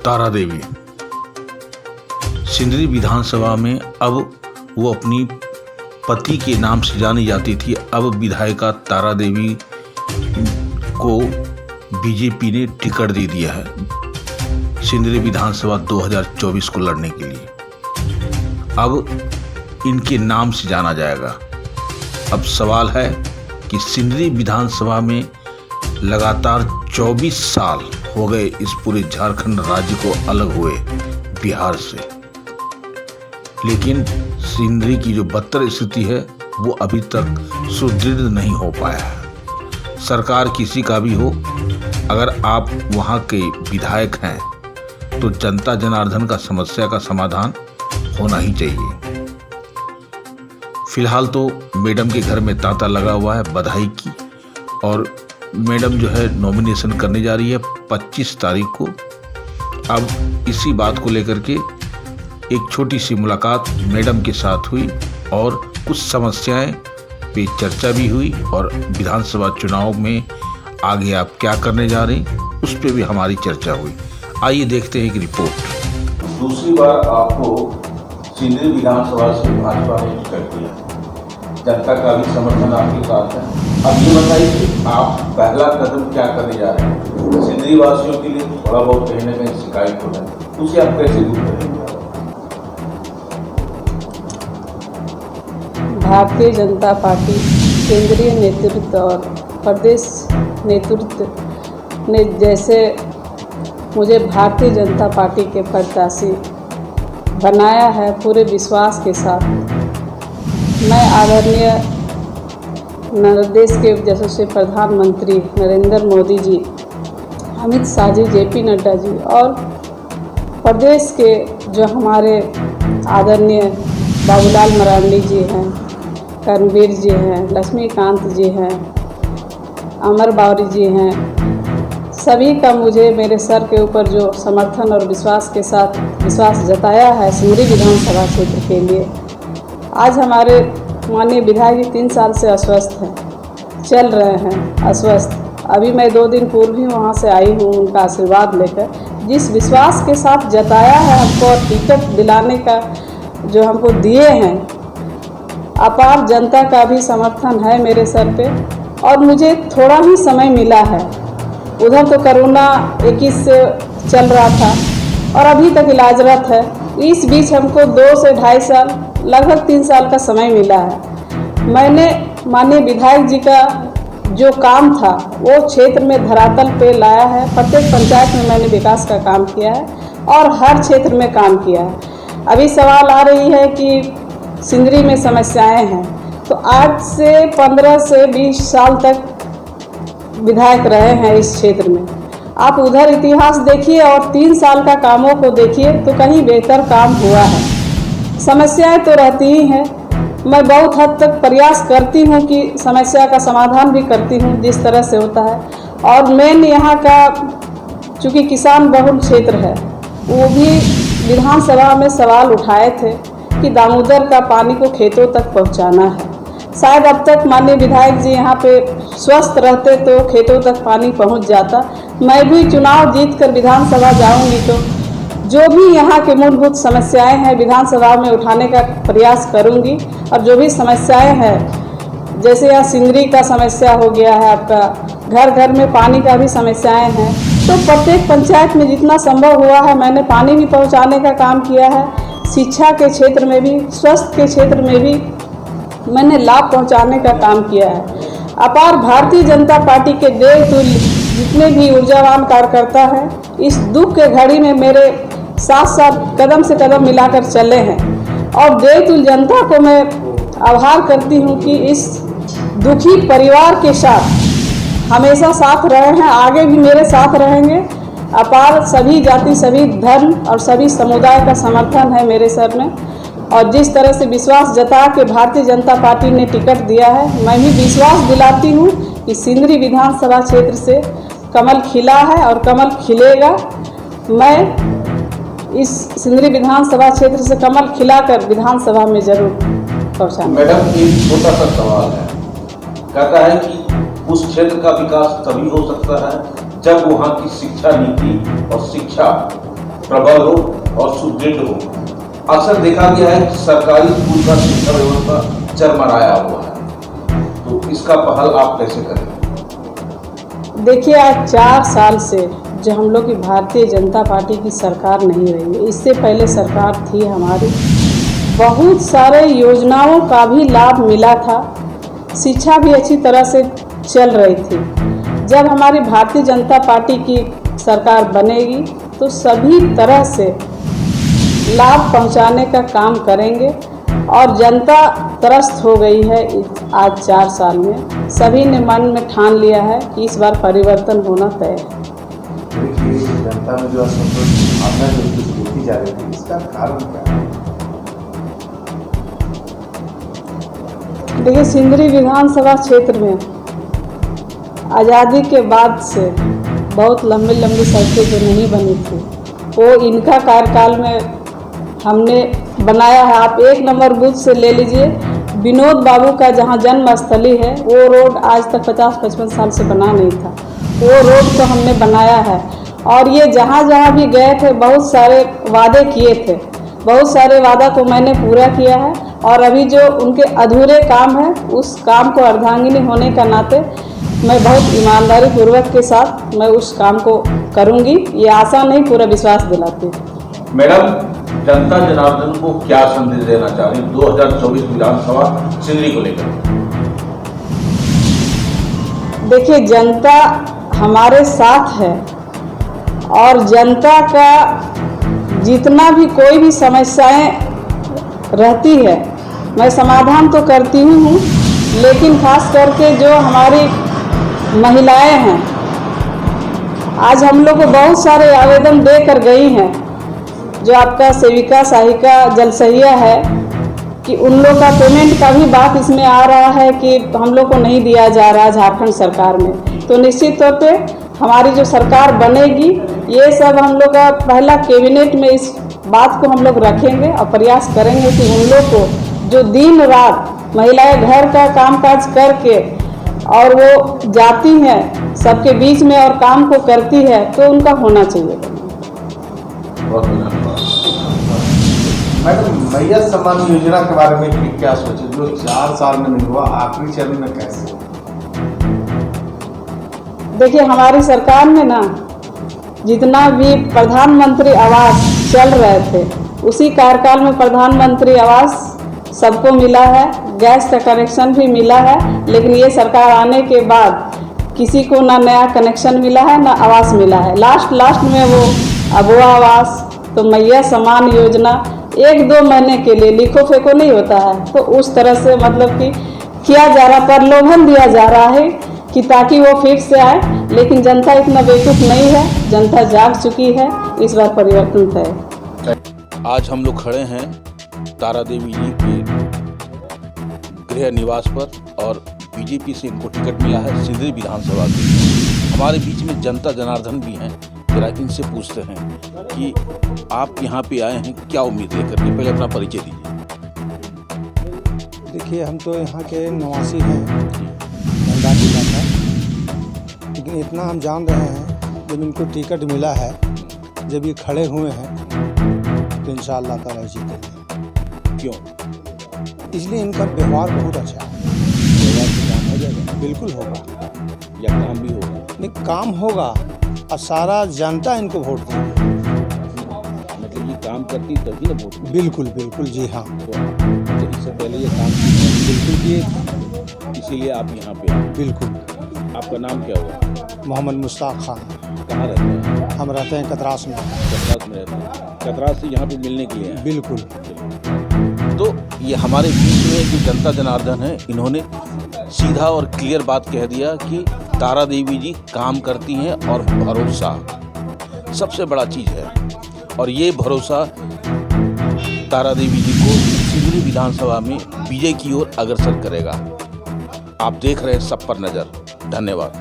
तारा देवी सिंदरी विधानसभा में अब वो अपनी पति के नाम से जानी जाती थी। अब विधायिका तारा देवी को बीजेपी ने टिकट दे दिया है सिंदरी विधानसभा 2024 को लड़ने के लिए। अब इनके नाम से जाना जाएगा। अब सवाल है कि सिंदरी विधानसभा में लगातार 24 साल हो गए इस पूरे झारखंड राज्य को अलग हुए बिहार से, लेकिन सिंदरी की जो बदतर स्थिति है वो अभी तक सुदृढ़ नहीं हो पाया है। सरकार किसी का भी हो, अगर आप वहाँ के विधायक हैं तो जनता जनार्दन का समस्या का समाधान होना ही चाहिए। फिलहाल तो मैडम के घर में तांता लगा हुआ है बधाई की, और मैडम जो है नॉमिनेशन करने जा रही है 25 तारीख को। अब इसी बात को लेकर के एक छोटी सी मुलाकात मैडम के साथ हुई और कुछ समस्याएं पे चर्चा भी हुई, और विधानसभा चुनाव में आगे आप क्या करने जा रहे हैं उस पर भी हमारी चर्चा हुई। आइए देखते हैं एक रिपोर्ट। दूसरी बार आपको सिंदरी विधानसभा से भाजपा ने टिकट दिया, जनता का भी समर्थन आपके साथ है। अब ये बताइए कि आप पहला कदम क्या करने जा रहे हैं? सिंदरी वासियों के लिए थोड़ा बहुत कहीं ना कहीं शिकायत हो रहा है, उसे आप कैसे दूर करेंगे? भारतीय जनता पार्टी केंद्रीय नेतृत्व और प्रदेश नेतृत्व ने जैसे मुझे भारतीय जनता पार्टी के प्रत्याशी बनाया है, पूरे विश्वास के साथ मैं आदरणीय देश के यशस्वी प्रधानमंत्री नरेंद्र मोदी जी, अमित शाह जी, जेपी नड्डा जी और प्रदेश के जो हमारे आदरणीय बाबूलाल मरांडी जी हैं, कर्मवीर जी हैं, लक्ष्मीकांत जी हैं, अमर बावरी जी हैं, सभी का मुझे मेरे सर के ऊपर जो समर्थन और विश्वास के साथ विश्वास जताया है सिंदरी विधानसभा क्षेत्र के लिए। आज हमारे माननीय विधायक जी 3 साल से अस्वस्थ हैं, चल रहे हैं अस्वस्थ। अभी मैं 2 दिन पूर्व ही वहाँ से आई हूँ उनका आशीर्वाद लेकर। जिस विश्वास के साथ जताया है हमको और टिकट दिलाने का जो हमको दिए हैं, अपार जनता का भी समर्थन है मेरे सर पे, और मुझे थोड़ा ही समय मिला है। उधर तो कोरोना 21 से चल रहा था और अभी तक इलाजरत है। इस बीच हमको 2 से 2.5 साल लगभग 3 साल का समय मिला है। मैंने माननीय विधायक जी का जो काम था वो क्षेत्र में धरातल पे लाया है। प्रत्येक पंचायत में मैंने विकास का काम किया है और हर क्षेत्र में काम किया है। अभी सवाल आ रही है कि सिंदरी में समस्याएं हैं, तो आज से 15 से 20 साल तक विधायक रहे हैं इस क्षेत्र में। आप उधर इतिहास देखिए और 3 साल का कामों को देखिए तो कहीं बेहतर काम हुआ है। समस्याएं तो रहती ही हैं, मैं बहुत हद तक प्रयास करती हूं कि समस्या का समाधान भी करती हूं जिस तरह से होता है। और मेन यहाँ का चूँकि किसान बहुल क्षेत्र है, वो भी विधानसभा में सवाल उठाए थे कि दामोदर का पानी को खेतों तक पहुँचाना है। शायद अब तक माननीय विधायक जी यहाँ पे स्वस्थ रहते तो खेतों तक पानी पहुँच जाता। मैं भी चुनाव जीत कर विधानसभा जाऊँगी तो जो भी यहाँ के मूलभूत समस्याएं हैं विधानसभा में उठाने का प्रयास करूँगी। और जो भी समस्याएं हैं, जैसे यहाँ सिंदरी का समस्या हो गया है, आपका घर घर में पानी का भी समस्याएं हैं, तो प्रत्येक पंचायत में जितना संभव हुआ है मैंने पानी भी पहुँचाने का काम किया है। शिक्षा के क्षेत्र में भी, स्वास्थ्य के क्षेत्र में भी मैंने लाभ पहुंचाने का काम किया है। अपार भारतीय जनता पार्टी के देवतुल्य जितने भी ऊर्जावान कार्यकर्ता हैं, इस दुख के घड़ी में मेरे साथ साथ कदम से कदम मिलाकर चले हैं। और देवतुल्य जनता को मैं आभार करती हूं कि इस दुखी परिवार के साथ हमेशा साथ रहे हैं, आगे भी मेरे साथ रहेंगे। अपार सभी जाति, सभी धर्म और सभी समुदाय का समर्थन है मेरे सर में। और जिस तरह से विश्वास जता के भारतीय जनता पार्टी ने टिकट दिया है, मैं भी विश्वास दिलाती हूँ कि सिंदरी विधानसभा क्षेत्र से कमल खिला है और कमल खिलेगा। मैं इस सिंदरी विधानसभा क्षेत्र से कमल खिलाकर विधानसभा में जरूर पहुँचाऊंगा। मैडम, एक छोटा सा सवाल है, कहता है कि उस क्षेत्र का विकास तभी हो सकता है जब वहाँ की शिक्षा नीति और शिक्षा प्रबल हो और सुदृढ़ हो। अक्सर देखा गया है कि सरकारी स्कूल का शिक्षा व्यवस्था चरमराया हुआ है, तो इसका पहल आप कैसे करें? देखिए, आज 4 साल से जो हम लोग की भारतीय जनता पार्टी की सरकार नहीं रही है, इससे पहले सरकार थी हमारी, बहुत सारे योजनाओं का भी लाभ मिला था, शिक्षा भी अच्छी तरह से चल रही थी। जब हमारी भारतीय जनता पार्टी की सरकार बनेगी तो सभी तरह से लाभ पहुंचाने का काम करेंगे और जनता त्रस्त हो गई है। आज 4 साल में सभी ने मन में ठान लिया है कि इस बार परिवर्तन होना तय है। देखिए, जनता में जो असंतोष की भावना जो देखी जा रही थी, इसका कारण क्या है? देखिए, सिंदरी विधानसभा क्षेत्र में आज़ादी के बाद से बहुत लंबी लंबी सड़कें जो नहीं बनी थी, वो इनका कार्यकाल में हमने बनाया है। आप 1 नंबर बूथ से ले लीजिए, विनोद बाबू का जहाँ जन्मस्थली है, वो रोड आज तक 50-55 साल से बना नहीं था, वो रोड को हमने बनाया है। और ये जहाँ जहाँ भी गए थे बहुत सारे वादे किए थे, बहुत सारे वादा को मैंने पूरा किया है। और अभी जो उनके अधूरे काम है, उस काम को अर्धांगिनी होने का नाते मैं बहुत ईमानदारी पूर्वक के साथ मैं उस काम को करूंगी। ये आशा नहीं, पूरा विश्वास दिलाती हूँ। मैडम, जनता जनार्दन को क्या संदेश देना चाह रही 2024 विधानसभा सिंदरी को लेकर? देखिए, जनता हमारे साथ है और जनता का जितना भी कोई भी समस्याएं रहती है, मैं समाधान तो करती हूँ, लेकिन खास करके जो हमारी महिलाएं हैं, आज हम लोग को बहुत सारे आवेदन दे कर गई हैं। जो आपका सेविका सहायिका जलसहिया है कि उन लोग का पेमेंट का भी बात इसमें आ रहा है कि हम लोग को नहीं दिया जा रहा है झारखंड सरकार में। तो निश्चित तौर पे हमारी जो सरकार बनेगी, ये सब हम लोग का पहला कैबिनेट में इस बात को हम लोग रखेंगे और प्रयास करेंगे कि उन लोग को जो दिन रात महिलाएं घर का कामकाज करके और वो जाती हैं सबके बीच में और काम को करती है, तो उनका होना चाहिए। बहुत धन्यवाद। मैडम, मैया सम्मान योजना के बारे में क्या सोचे, जो 4 साल में नहीं हुआ, आखिरी चरण में कैसे? देखिए, हमारी सरकार में ना जितना भी प्रधानमंत्री आवास चल रहे थे, उसी कार्यकाल में प्रधानमंत्री आवास सबको मिला है, गैस का कनेक्शन भी मिला है। लेकिन ये सरकार आने के बाद किसी को ना नया कनेक्शन मिला है ना आवास मिला है। लास्ट में वो अबुआ आवास, तो मैया सम्मान योजना 1-2 महीने के लिए लिखो फेंको नहीं होता है, तो उस तरह से मतलब कि किया जा रहा, प्रलोभन दिया जा रहा है कि ताकि वो फिर से आए। लेकिन जनता इतना बेवकूफ़ नहीं है, जनता जाग चुकी है, इस बार परिवर्तन तय। आज हम लोग खड़े हैं तारा देवी जी के गृह निवास पर और बीजेपी से इनको टिकट मिला है सिंदरी विधानसभा के। हमारे बीच में जनता जनार्दन भी हैं, जरा इनसे पूछते हैं कि आप यहाँ पे आए हैं क्या उम्मीद लेकर के, पहले अपना परिचय दीजिए। देखिए, हम तो यहाँ के निवासी हैं, धनबाद जिला का, लेकिन इतना हम जान रहे हैं जब इनको टिकट मिला है, जब ये खड़े हुए हैं तो इंशाअल्लाह ताला जीतेंगे। क्यों? इसलिए इनका व्यवहार बहुत अच्छा है। व्यवहार से काम हो जाएगा? बिल्कुल होगा, या काम भी होगा? नहीं काम होगा और सारा जनता इनको वोट देगी। मतलब ये काम करती तभी ना वोट मिले। बिल्कुल बिल्कुल, जी हाँ, तो इससे पहले ये काम बिल्कुल किए, इसीलिए आप यहाँ पे आए। बिल्कुल। आपका नाम क्या हुआ? मोहम्मद मुश्ताक खान। कहाँ रहते हैं? हम रहते हैं कतरास में। कतरास में रहते हैं। कतरास से यहाँ पे मिलने के लिए आए। बिल्कुल। तो ये हमारे बीच में जो जनता जनार्दन है, इन्होंने सीधा और क्लियर बात कह दिया कि तारा देवी जी काम करती हैं और भरोसा सबसे बड़ा चीज़ है। और ये भरोसा तारा देवी जी को सिंदरी विधानसभा में विजय की ओर अग्रसर करेगा। आप देख रहे हैं सब पर नज़र। धन्यवाद।